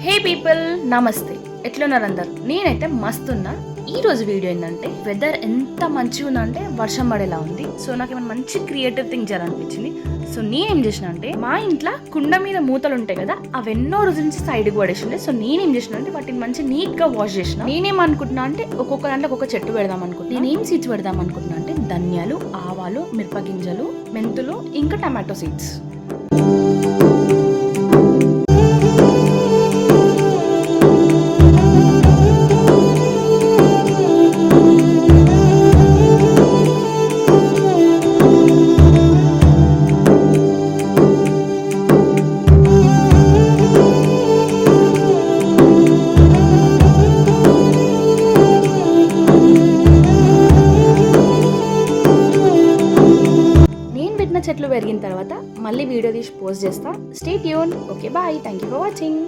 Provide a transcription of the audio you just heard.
హే people, నమస్తే. ఎట్లున్నారు అందరు? నేనైతే మస్తున్నా. ఈ రోజు వీడియో ఏంటంటే వెదర్ ఎంత మంచిగా ఉందంటే వర్షం పడేలా ఉంది. సో నాకు ఏమైనా మంచి క్రియేటివ్ థింగ్ చేయాలనిపించింది. సో నేనేం చేసిన అంటే మా ఇంట్లో కుండ మీద మూతలు ఉంటాయి కదా, అవి ఎన్నో రోజుల నుంచి సైడ్కి పడేసిండే. సో నేనేం చేసిన అంటే వాటిని మంచి నీట్ గా వాష్ చేసిన. నేనేమనుకుంటున్నా అంటే ఒక్కొక్క దాంట్లో ఒక్కొక్క చెట్టు పెడదాం అనుకుంటున్నా. నేనేం సీడ్స్ పెడదాం అనుకుంటున్నా అంటే ధనియాలు, ఆవాలు, మిరపగింజలు, మెంతులు, ఇంకా టమాటో సీడ్స్. చెట్లు పెరిగిన తర్వాత మళ్ళీ వీడియో తీసి పోస్ట్ చేస్తా. Stay tune. Okay, bye. Thank you for watching.